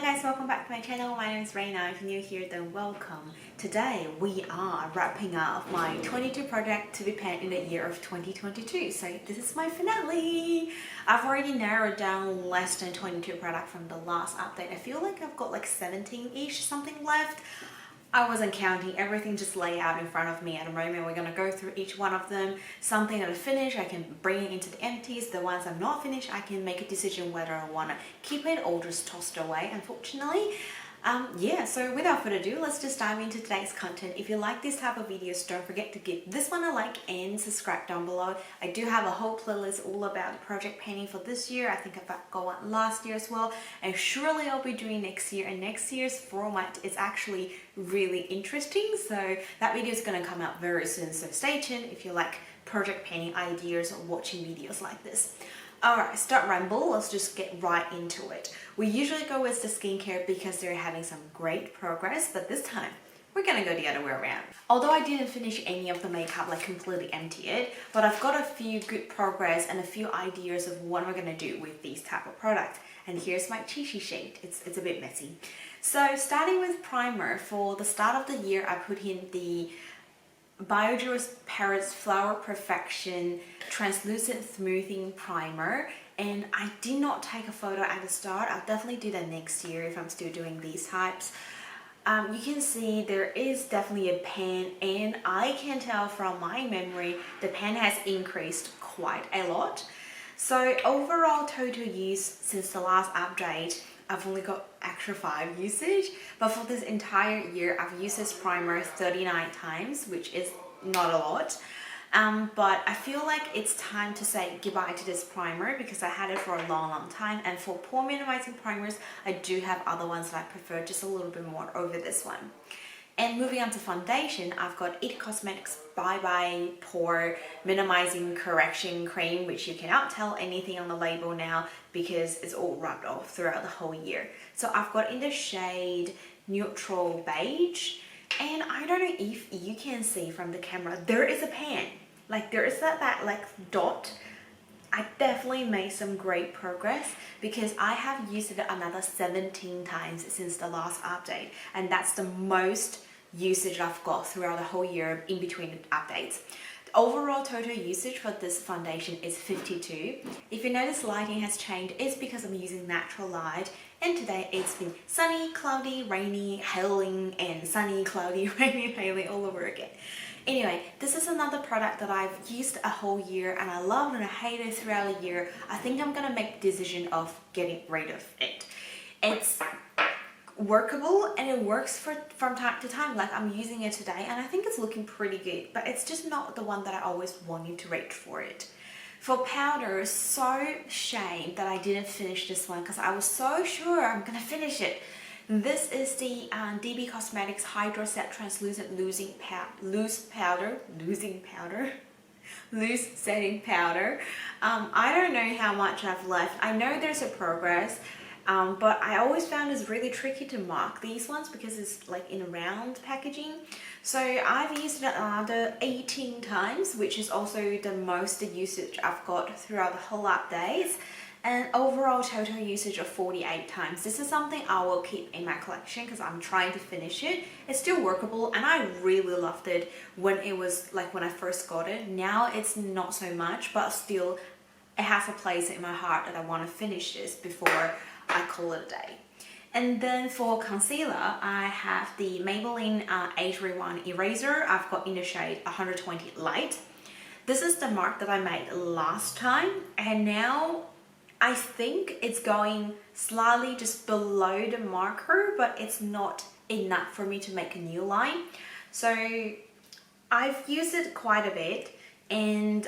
guys, welcome back to my channel. My name is Rena. If you're new here, then welcome. Today we are wrapping up my 22 project to be painted in the year of 2022. So this is my finale. I've already narrowed down less than 22 products from the last update. I feel like I've got like 17-ish something left. I wasn't counting, everything just lay out in front of me at the moment. We're going to go through each one of them. Something that I finish, I can bring it into the empties. The ones I'm not finished, I can make a decision whether I want to keep it or just toss it away, unfortunately. Yeah, so without further ado, let's just dive into today's content. If you like this type of videos, don't forget to give this one a like and subscribe down below. I do have a whole playlist all about the project painting for this year. I think I've got one last year as well, and surely I'll be doing next year, and next year's format is actually really interesting, so that video is going to come out very soon, so stay tuned if you like project painting ideas or watching videos like this. Alright, start ramble, let's just get right into it. We usually go with the skincare because they're having some great progress, but this time we're gonna go the other way around. Although I didn't finish any of the makeup, like completely empty it, but I've got a few good progress and a few ideas of what we're gonna do with these type of products. And here's my cheesy shade. It's a bit messy. So starting with primer, for the start of the year I put in the Biojuice Paris Flower Perfection Translucent Smoothing Primer, and I did not take a photo at the start. I'll definitely do that next year if I'm still doing these types. You can see there is definitely a pan, and I can tell from my memory the pan has increased quite a lot. So overall total use since the last update, I've only got extra 5 usage, but for this entire year I've used this primer 39 times, which is not a lot. But I feel like it's time to say goodbye to this primer because I had it for a long time, and for pore minimizing primers I do have other ones that I prefer just a little bit more over this one. And moving on to foundation, I've got IT Cosmetics Bye Bye Pore Minimizing Correction Cream, which you cannot tell anything on the label now because it's all rubbed off throughout the whole year. So I've got in the shade Neutral Beige, and I don't know if you can see from the camera, there is a pan. Like there is that like dot. I definitely made some great progress because I have used it another 17 times since the last update, and that's the most usage I've got throughout the whole year in between the updates. The overall total usage for this foundation is 52. If you notice lighting has changed, it's because I'm using natural light, and today it's been sunny, cloudy, rainy, hailing, and sunny, cloudy, rainy, hailing all over again. Anyway, this is another product that I've used a whole year and I love and I hate it throughout the year. I think I'm gonna make the decision of getting rid of it. It's workable and it works from time to time. Like I'm using it today and I think it's looking pretty good, but it's just not the one that I always wanted to reach for it. For powder, so shame that I didn't finish this one because I was so sure I'm gonna finish it. This is the DB Cosmetics Hydro Set Translucent Loose Setting Powder. I don't know how much I've left. I know there's a progress, but I always found it's really tricky to mark these ones because it's like in a round packaging. So I've used it another 18 times, which is also the most usage I've got throughout the whole updates. And overall total usage of 48 times. This is something I will keep in my collection because I'm trying to finish it. It's still workable and I really loved it when it was like when I first got it. Now it's not so much, but still it has a place in my heart that I want to finish this before I call it a day. And then for concealer, I have the Maybelline Age Rewind Eraser. I've got in the shade 120 Light. This is the mark that I made last time, and now I think it's going slightly just below the marker, but it's not enough for me to make a new line. So I've used it quite a bit, and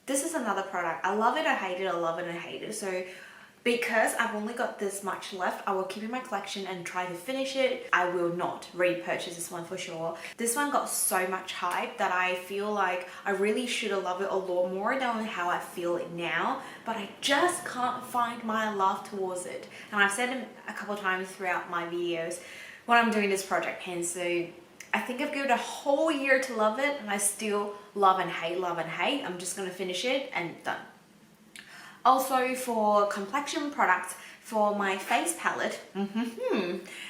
this is another product. I love it, I hate it, I love it, I hate it. So because I've only got this much left, I will keep it in my collection and try to finish it. I will not repurchase this one for sure. This one got so much hype that I feel like I really should have loved it a lot more than how I feel it now, but I just can't find my love towards it. And I've said it a couple of times throughout my videos when I'm doing this project, and so I think I've given it a whole year to love it and I still love and hate. I'm just gonna finish it and done. Also for complexion products, for my face palette,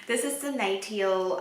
this is the Natil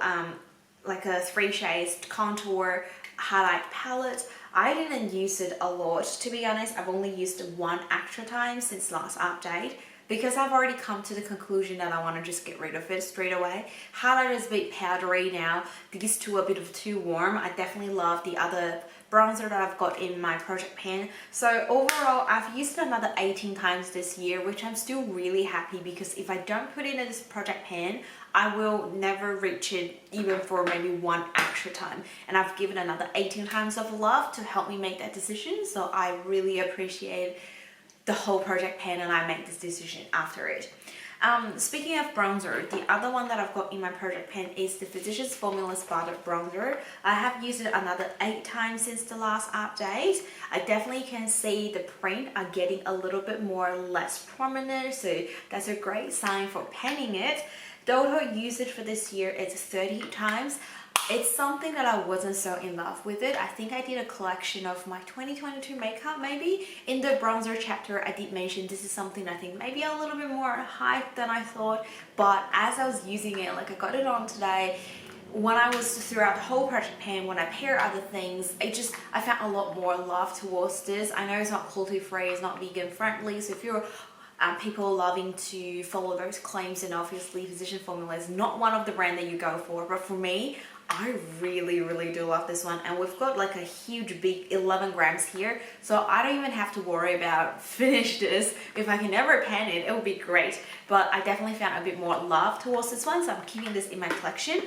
like a 3 shades contour highlight palette. I didn't use it a lot, to be honest. I've only used it one extra time since last update, because I've already come to the conclusion that I want to just get rid of it straight away. Highlighter is a bit powdery now. These two are a bit too warm. I definitely love the other bronzer that I've got in my project pan. So overall, I've used it another 18 times this year, which I'm still really happy, because if I don't put it in this project pan, I will never reach it even for maybe one extra time. And I've given another 18 times of love to help me make that decision. So I really appreciate the whole project pan, and I make this decision after it. Speaking of bronzer, the other one that I've got in my project pan is the Physicians Formula Butter Bronzer. I have used it another 8 times since the last update. I definitely can see the print are getting a little bit more less prominent, so that's a great sign for panning it. The total usage for this year is 30 times. It's something that I wasn't so in love with it. I think I did a collection of my 2022 makeup maybe. In the bronzer chapter, I did mention this is something I think maybe a little bit more hype than I thought. But as I was using it, like I got it on today, when I was throughout the whole project pan, when I pair other things, I found a lot more love towards this. I know it's not cruelty free, it's not vegan friendly, so if you're people loving to follow those claims, and obviously Physician Formula is not one of the brand that you go for, but for me, I really do love this one. And we've got like a huge big 11 grams here, so I don't even have to worry about finish this. If I can ever pan it, it would be great, but I definitely found a bit more love towards this one, so I'm keeping this in my collection.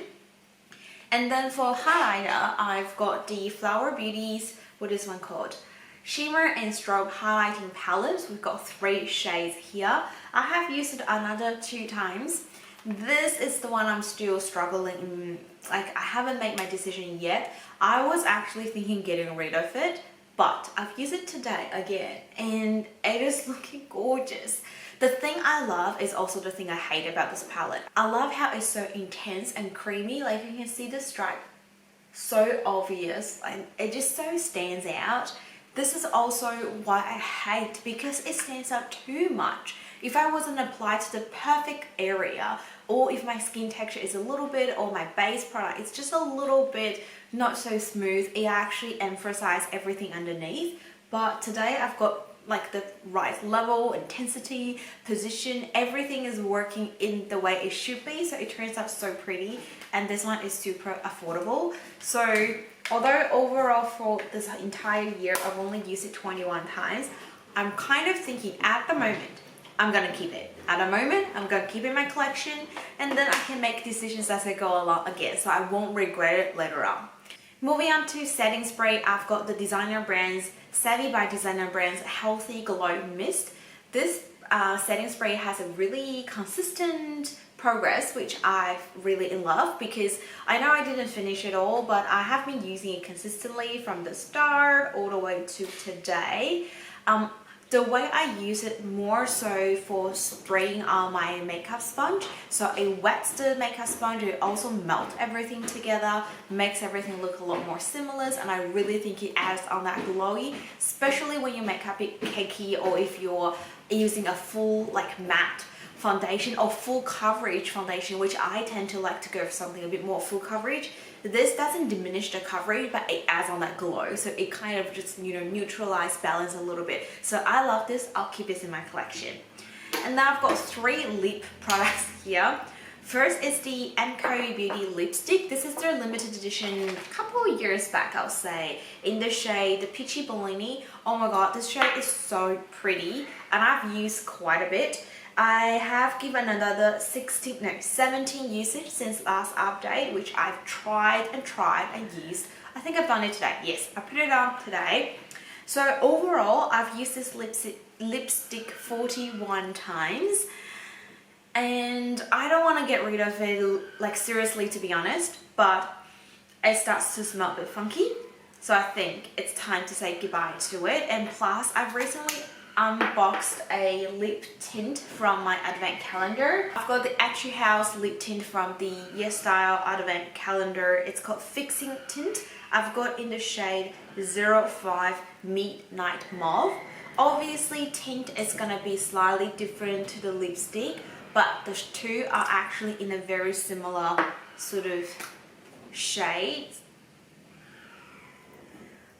And then for highlighter, I've got the Flower Beauties, what is one called? Shimmer and Strobe Highlighting Palette. We've got 3 shades here. I have used it another 2 times. This is the one I'm still struggling, like I haven't made my decision yet. I was actually thinking getting rid of it, but I've used it today again and it is looking gorgeous. The thing I love is also the thing I hate about this palette. I love how it's so intense and creamy, like you can see the stripe, so obvious, and it just so stands out. This is also why I hate, because it stands out too much. If I wasn't applied to the perfect area, or if my skin texture is a little bit, or my base product is just a little bit not so smooth, it actually emphasizes everything underneath. But today I've got like the right level, intensity, position, everything is working in the way it should be, so it turns out so pretty. And this one is super affordable. So although overall for this entire year I've only used it 21 times, I'm kind of thinking at the moment I'm gonna keep it. At the moment, I'm gonna keep it in my collection, and then I can make decisions as I go along again, so I won't regret it later on. Moving on to setting spray, I've got the designer brands, Savvy by Designer Brands Healthy Glow Mist. This setting spray has a really consistent progress, which I really love, because I know I didn't finish it all, but I have been using it consistently from the start all the way to today. The way I use it more so for spraying on my makeup sponge. So it wets the makeup sponge, it also melts everything together, makes everything look a lot more seamless, and I really think it adds on that glowy, especially when your makeup is cakey, or if you're using a full like matte foundation or full coverage foundation, which I tend to like to go for something a bit more full coverage. This doesn't diminish the coverage, but it adds on that glow, so it kind of just, you know, neutralize, balance a little bit. So I love this. I'll keep this in my collection. And now I've got 3 lip products here. First is the Anko Beauty lipstick. This is their limited edition a couple of years back, I'll say, in the shade the Peachy Bellini. Oh my god, this shade is so pretty, and I've used quite a bit. I have given another 17 usage since last update, which I've tried and used. I think I've done it today. Yes, I put it on today. So overall, I've used this lipstick 41 times. And I don't want to get rid of it, like seriously, to be honest, but it starts to smell a bit funky. So I think it's time to say goodbye to it. And plus, I've recently unboxed a lip tint from my advent calendar. I've got the Etude House lip tint from the Yesstyle advent calendar. It's called Fixing Tint. I've got in the shade 05 Midnight Mauve. Obviously tint is gonna be slightly different to the lipstick, but the two are actually in a very similar sort of shades.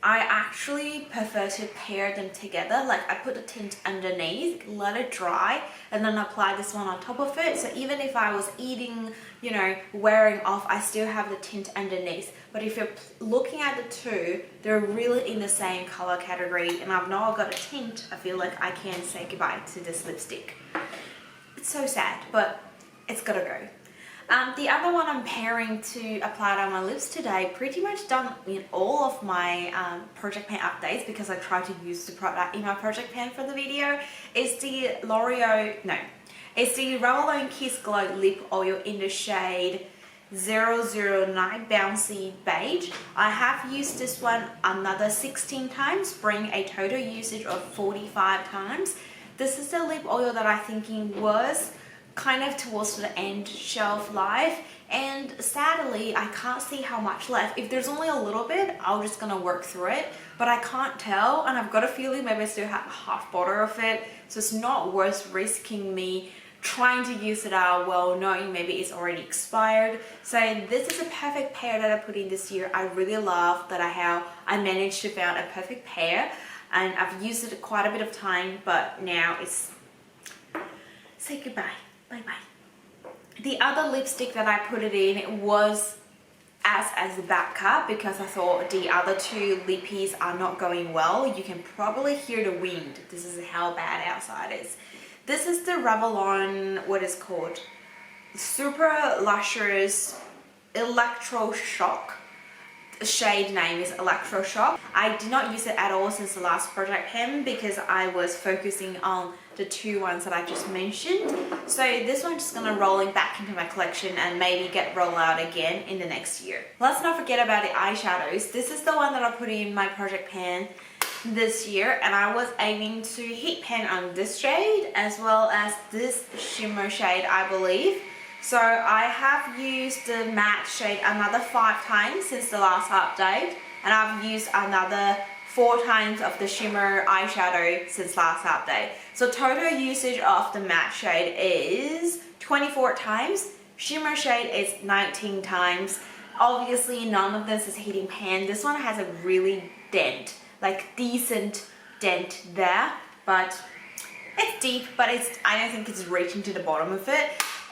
I actually prefer to pair them together. Like I put the tint underneath, let it dry, and then apply this one on top of it. So even if I was eating, you know, wearing off, I still have the tint underneath. But if you're looking at the two, they're really in the same color category. And I've now got a tint, I feel like I can say goodbye to this lipstick. It's so sad, but it's gotta go. The other one I'm pairing to apply it on my lips today, pretty much done in all of my project pan updates because I try to use the product in my project pan for the video, is the it's the Revlon Kiss Glow Lip Oil in the shade 009 Bouncy Beige. I have used this one another 16 times, bringing a total usage of 45 times. This is the lip oil that I'm thinking was kind of towards the end shelf life, and sadly I can't see how much left. If there's only a little bit, I'm just gonna work through it, but I can't tell, and I've got a feeling maybe I still have a half bottle of it, so it's not worth risking me trying to use it out well knowing maybe it's already expired. So this is a perfect pair that I put in this year. I really love that I managed to find a perfect pair, and I've used it quite a bit of time, but now it's say goodbye. Bye-bye. The other lipstick that I put it in was as a backup because I thought the other two lippies are not going well. You can probably hear the wind. This is how bad outside is. This is the Revlon, what is called? Super Luscious Electroshock. The shade name is Electroshock. I did not use it at all since the last project pan because I was focusing on the two ones that I just mentioned. So this one's just gonna roll back into my collection and maybe get rolled out again in the next year. Let's not forget about the eyeshadows. This is the one that I put in my project pan this year, and I was aiming to hit pan on this shade as well as this shimmer shade, I believe. So I have used the matte shade another 5 times since the last update, and I've used another 4 times of the shimmer eyeshadow since last update. So total usage of the matte shade is 24 times, shimmer shade is 19 times. Obviously none of this is hitting pan. This one has a really dent, like decent dent there, but it's deep, but I don't think it's reaching to the bottom of it.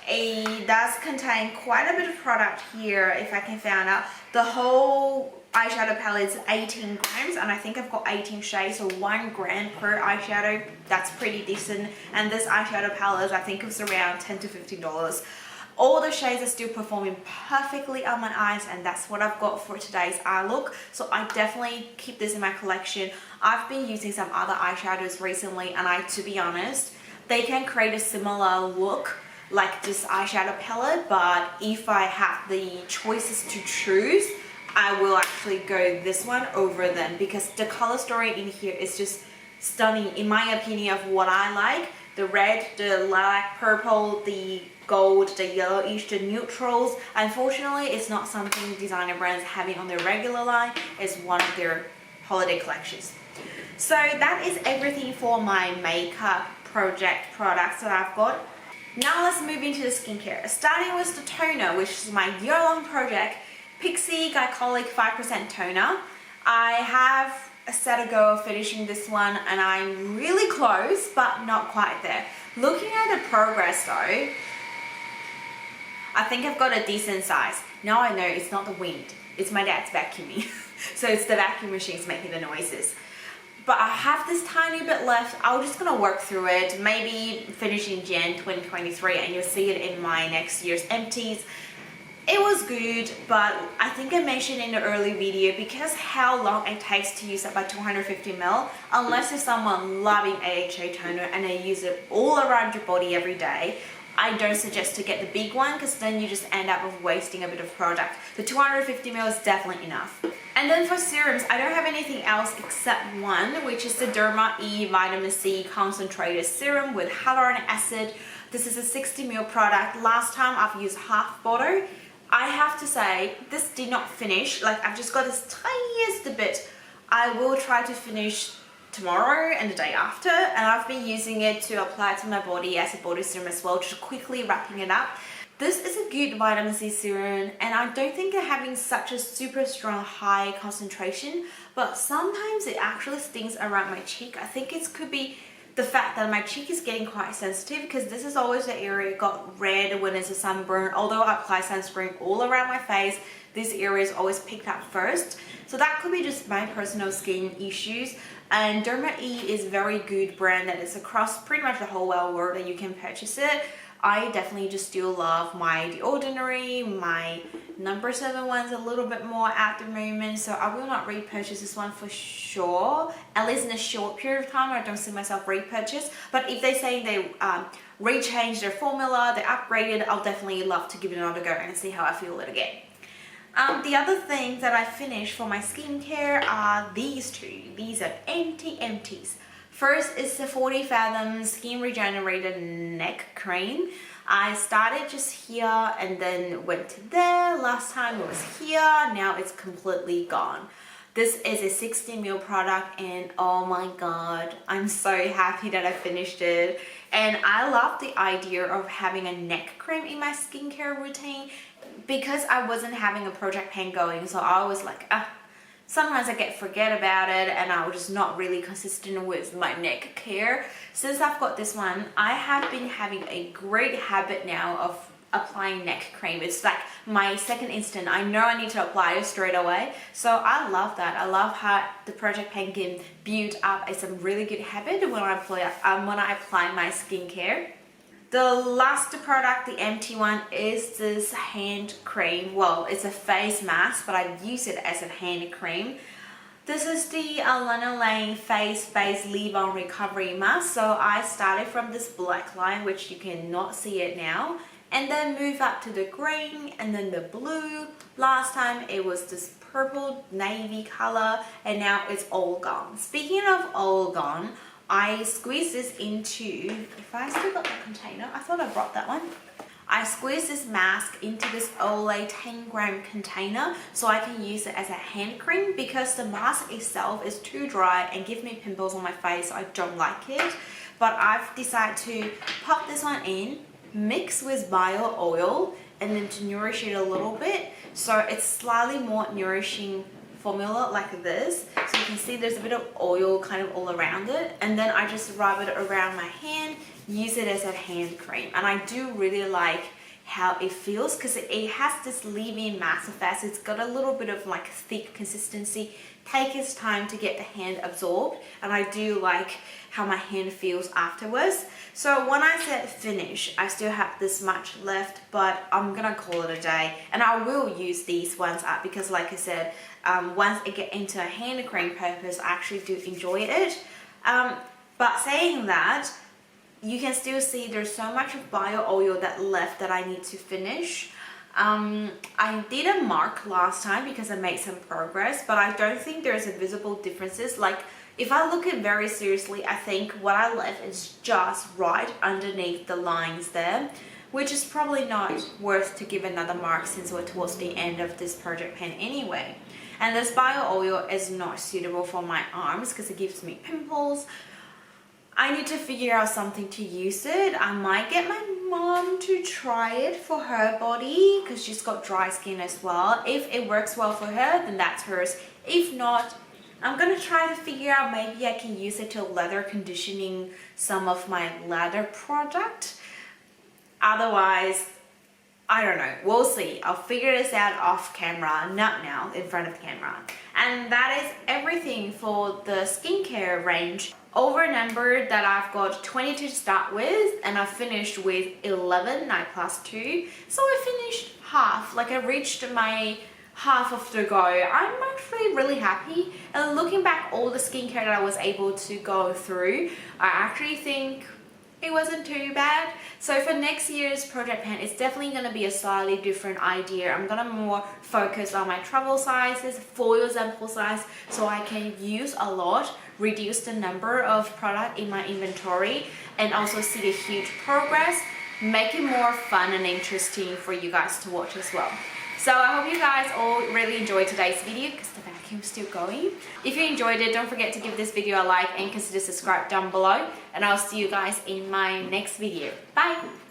It does contain quite a bit of product here, if I can find out. The whole eyeshadow palette is 18 grams, and I think I've got 18 shades, so 1 gram per eyeshadow. That's pretty decent. And this eyeshadow palette, I think it was around $10 to $15. All the shades are still performing perfectly on my eyes, and that's what I've got for today's eye look. So I definitely keep this in my collection. I've been using some other eyeshadows recently, and to be honest, they can create a similar look like this eyeshadow palette, but if I have the choices to choose, I will actually go this one over them because the color story in here is just stunning in my opinion of what I like. The red, the lilac purple, the gold, the yellowish, the neutrals. Unfortunately, it's not something designer brands having on their regular line. It's one of their holiday collections. So that is everything for my makeup project products that I've got. Now let's move into the skincare. Starting with the toner, which is my year-long project, Pixi Glycolic 5% Toner. I have a set a go of finishing this one, and I'm really close, but not quite there. Looking at the progress though, I think I've got a decent size. Now I know it's not the wind, it's my dad's vacuuming. So it's the vacuum machines making the noises. But I have this tiny bit left. I'm just gonna work through it, maybe finish in Jan 2023, and you'll see it in my next year's empties. It was good, but I think I mentioned in the early video, because how long it takes to use up by 250 ml, unless you're someone loving AHA toner and they use it all around your body every day, I don't suggest to get the big one because then you just end up with wasting a bit of product. The 250 ml is definitely enough. And then for serums, I don't have anything else except one, which is the Derma E Vitamin C Concentrated Serum with hyaluronic acid. This is a 60 ml product. Last time I've used half bottle. I have to say, this did not finish. Like, I've just got this tiniest bit. I will try to finish tomorrow and the day after, and I've been using it to apply to my body as a body serum as well, just quickly wrapping it up. This is a good vitamin C serum, and I don't think they're having such a super strong high concentration, but sometimes it actually stings around my cheek. I think it could be the fact that my cheek is getting quite sensitive, because this is always the area that got red when it's a sunburn. Although I apply sunscreen all around my face, this area is always picked up first. So that could be just my personal skin issues. And Derma-E is a very good brand that is across pretty much the whole wide world that you can purchase it. I definitely just still love my The Ordinary. My number 7 one's a little bit more at the moment, so I will not repurchase this one for sure. At least in a short period of time, I don't see myself repurchase. But if they say they rechange their formula, they upgraded, I'll definitely love to give it another go and see how I feel it again. The other thing that I finished for my skincare are these two. These are empties. First is the 40 Fathom Skin Regenerated Neck Cream. I started just here and then went to there. Last time it was here, now it's completely gone. This is a 60ml product, and oh my god, I'm so happy that I finished it. And I love the idea of having a neck cream in my skincare routine, because I wasn't having a project pan going, so I was like, sometimes I forget about it, and I was just not really consistent with my neck care. Since I've got this one, I have been having a great habit now of applying neck cream. It's like my second instinct. I know I need to apply it straight away. So I love that. I love how the project pan can build up as a really good habit when I apply my skincare. The last product, the empty one, is this hand cream. Well, it's a face mask, but I use it as a hand cream. This is the Lanolin Face Base Leave-On Recovery Mask. So I started from this black line, which you cannot see it now, and then move up to the green and then the blue. Last time it was this purple navy color, and now it's all gone. Speaking of all gone, I squeeze this into, if I still got the container, I thought I brought that one. I squeeze this mask into this Olay 10-gram container so I can use it as a hand cream, because the mask itself is too dry and gives me pimples on my face, so I don't like it. But I've decided to pop this one in, mix with bio oil, and then to nourish it a little bit, so it's slightly more nourishing formula like this. So you can see there's a bit of oil kind of all around it, and then I just rub it around my hand, use it as a hand cream. And I do really like how it feels, because it has this leave-in mask effect. It's got a little bit of like thick consistency, take its time to get the hand absorbed, and I do like how my hand feels afterwards. So when I said finish, I still have this much left, but I'm gonna call it a day, and I will use these ones up, because like I said, once I get into a hand cream purpose, I actually do enjoy it. But saying that, you can still see there's so much of bio oil that left that I need to finish. I did a mark last time because I made some progress, but I don't think there's a visible differences. Like, if I look at it very seriously, I think what I left is just right underneath the lines there, which is probably not worth to give another mark since we're towards the end of this project pan anyway. And this bio oil is not suitable for my arms because it gives me pimples. I need to figure out something to use it. I might get my mom to try it for her body because she's got dry skin as well. If it works well for her, then that's hers. If not, I'm gonna try to figure out, maybe I can use it to leather conditioning some of my leather product. Otherwise, I don't know, we'll see. I'll figure this out off camera, not now in front of the camera. And that is everything for the skincare range. Over numbered that I've got 22 to start with, and I finished with 11, 9 plus 2. So I finished half, like I reached my half of the go. I'm actually really happy. And looking back all the skincare that I was able to go through, I actually think it wasn't too bad. So for next year's project pan, it's definitely going to be a slightly different idea. I'm going to more focus on my travel sizes, foil sample size, so I can use a lot, reduce the number of product in my inventory, and also see a huge progress, make it more fun and interesting for you guys to watch as well. So I hope you guys all really enjoyed today's video because the vacuum's still going. If you enjoyed it, don't forget to give this video a like and consider subscribe down below. And I'll see you guys in my next video. Bye!